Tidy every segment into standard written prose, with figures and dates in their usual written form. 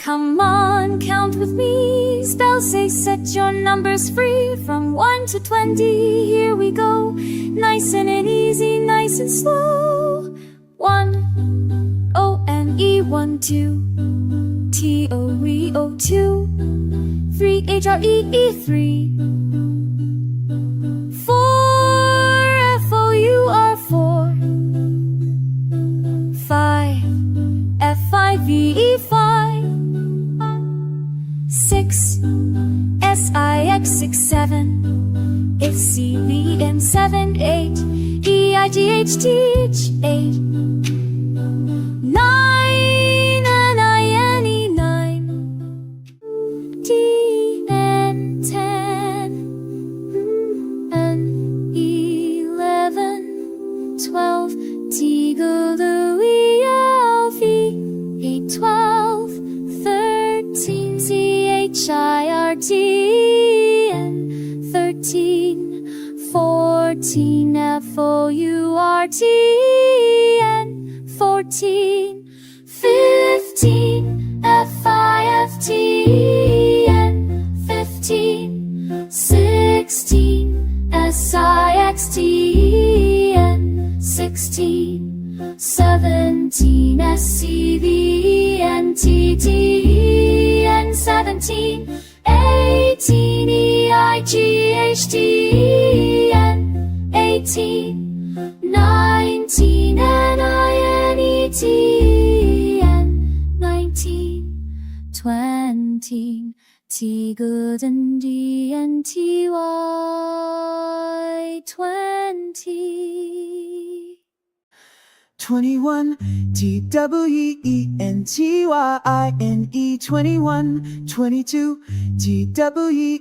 Come on, count with me. Spells say set your numbers free from 1 to 20. Here we go. Nice and easy, nice and slow. 1, O-N-E, 1, 2. T-O-R-E-O, 2. 3, H-R-E-E, 3. 4, F-O-U-R, 4. 5, F-I-V-E, 5. 6, S-I-X, 6, 7. It's C-V-N, 7, 8. E-I-G-H-T-H, 8. 9, N-I-N-E, 9. D-N, 10. N-11, 12. T-G-L-E-L-V, 12. 13, C-H-I-R-T-N, 13. 14, F-O-U-R-T-N, 14. 15, F-I-F-T-N, 15. 16, S-I-X-T-N, 16. 17, S-C-V-E-N-T-T-E-N, 17. 18, E-I-G-H-T-E-N, 18. 19, N-I-N-E-T-E-N, 19. 20, T-G-O-D-N-T-Y, 20. 21, T-W-E-E-N-T-Y-I-N-E, 21. 22, T-W-E-N-T-Y-T-E-O,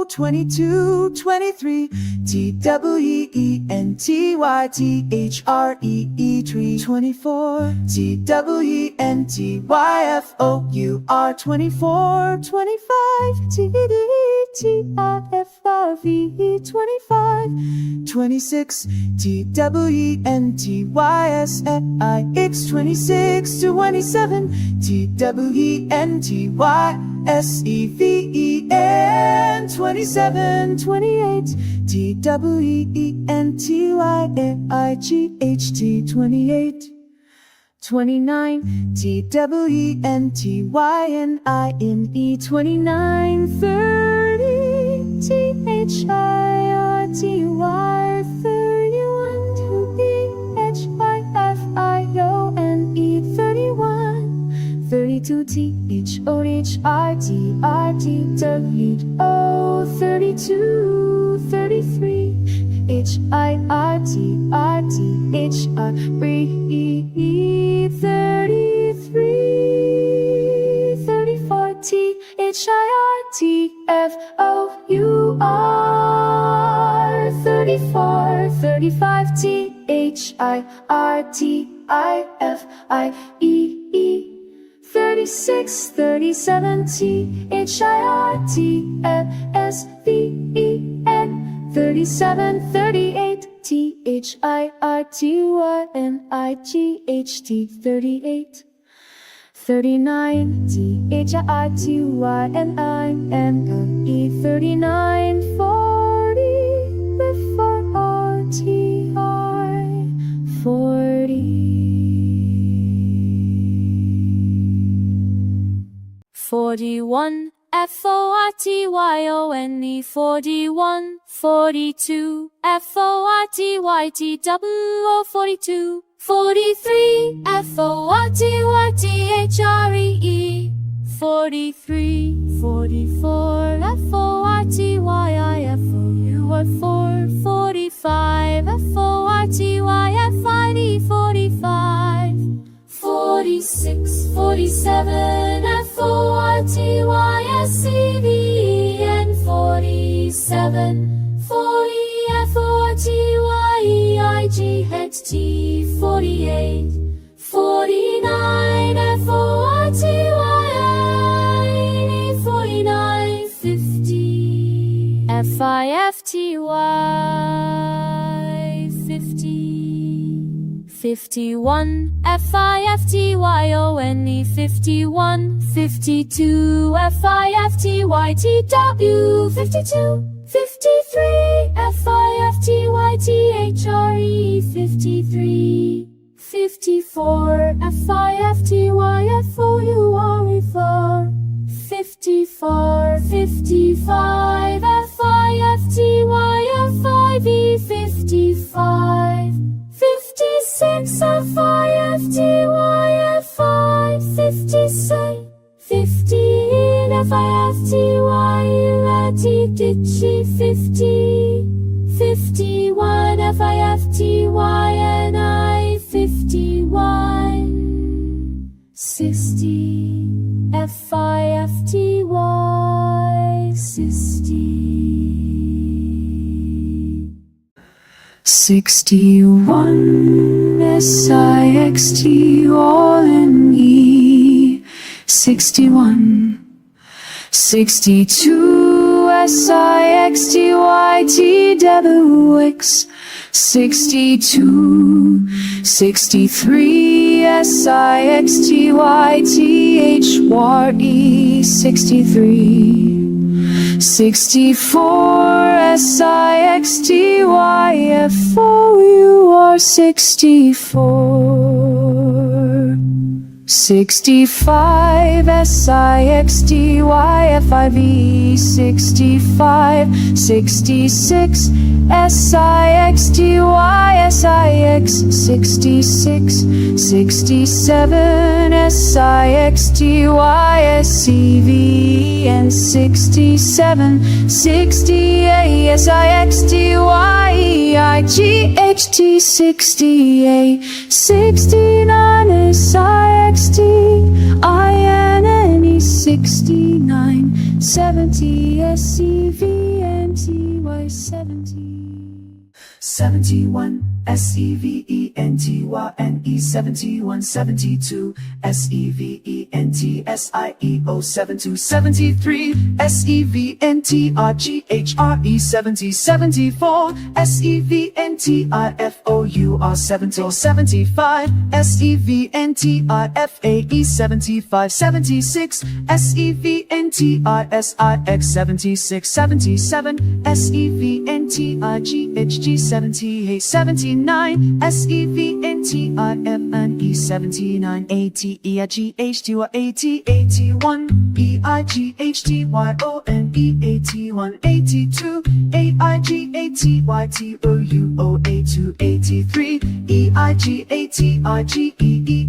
22. 23, T-W-E-N-T-Y-T-H-R-E-E, 3. 24, T-W-E-N-T-Y-F-O-U-R, 24. 25, T-E-T-I-F-R-V-E, 25. 26, T-W-E-N-T-Y-S-N-I-X, 26. 27, T-W-E-N-T-Y-S-E-V-E-N, 27. 28, T-W-E-N-T-Y-N-I-G-H-T, 28. 29, T-W-E-N-T-Y-N-I-N-E, 29. 30, T-H-I-R-T-Y, 31. T-H-I-F-I-O-N-E, 31. 32, T-H-O-H-R-T-R-T-W-O, 32. 33, H-I-R-T-R-T-H-R-E-E, 33. 34, T-H-I-R-T-F-O-U-R, 34. 35, T-H-I-R-T-I-F-I-E-E, 36. 37, T-H-I-R-T-S-V-E-N, 37. 38, T-H-I-R-T-Y-N-I-G-H-T, 38. 39, T-H-I-R-T-Y-N-I-N-E, 39. 40, F-R-R-T-I, 40. 41, F-O-R-T-Y-O-N-E, 41. 42, F-O-R-T-Y-T-W-O, 42. 43, F-O-R-T-Y-T-H-R-E-E, 43. 44, F-O-R-T-Y-I-F-O-U-R, 4. 45, F-O-R-T-Y-F-I-D, 45. 46, 47, F-O-R-T-Y-S-C-V-E-N, 47. 40, F-O-R-T-Y-E-I-G-H-T, 48. 49, F-O-R-T-Y-I-E, 49. 50, F-I-F-T-Y, 50. 51 FIFTYONE 51 52 FIFTYTW 52 53 FIFTYTHRE 53 54 FIFTYFOURE 4 54 55 FIFTYFIV 55 56 FIFTYF5 56 15 FIFTYLATIDICHI 50 51 FIFTYNI 51 60 FIFTY 60 61 SIXT all in E 61 62 SIXTYTWX 62 63 SIXTYTHRE 63 64 SIXTYFOUR 64 65 SIXTYFIV 65 66 SIXTYSIX 66 67 SIXTYSCV and 67 68 SIXTYEIGHT 68 69 SIXTINNE 69 70 SEVNTY 70 71 SEVENTYNE 71 72 SEVENTSIEO 72 73 SEVENTRGHRE 70 74 SEVENTIFOUR 70 75 SEVENTIFAE 75 76 SEVENTRSIX 76 77 SEVENTIGHG 78 79 SEVENTIFNE 79 ATEIGHTY 80 81 EIGHTYONE 81 82 AIGATYTOUO 82 83 EIGATIGEE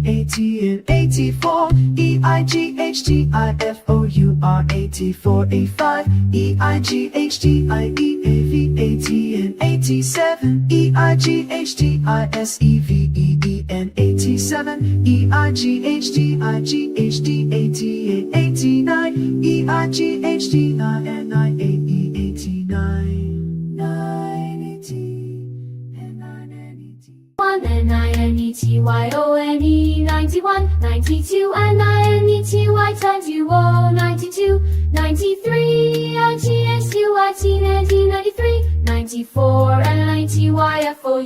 80 84 EIGHTIFOUR 84 85 EIGHTIEAV 80 87 EIGHTISEVEEN 87 EIGHTIGHD 88 89 EIGHTINIAE 89 980 and 980 1 NINETYONE 91 92 NINETY times UO 92 93 IGSUIT 93 94 NITYFOUR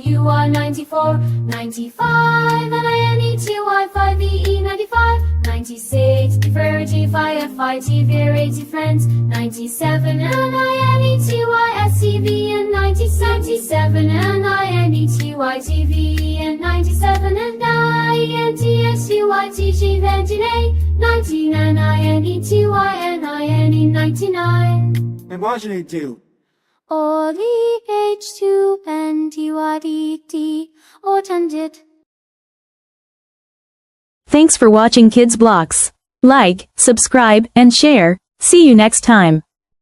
94 95 NINETY5VE 95 96 DIVERGFIFIT variety friends 97 NINETYSCV and 97 NINETYTV and 97 and INTSUITG Ventinate 19 NINETYNINE 99 Imagine do or the H2 and TYDT or tangent. Thanks for watching Kids Blocks. Like, subscribe, and share. See you next time.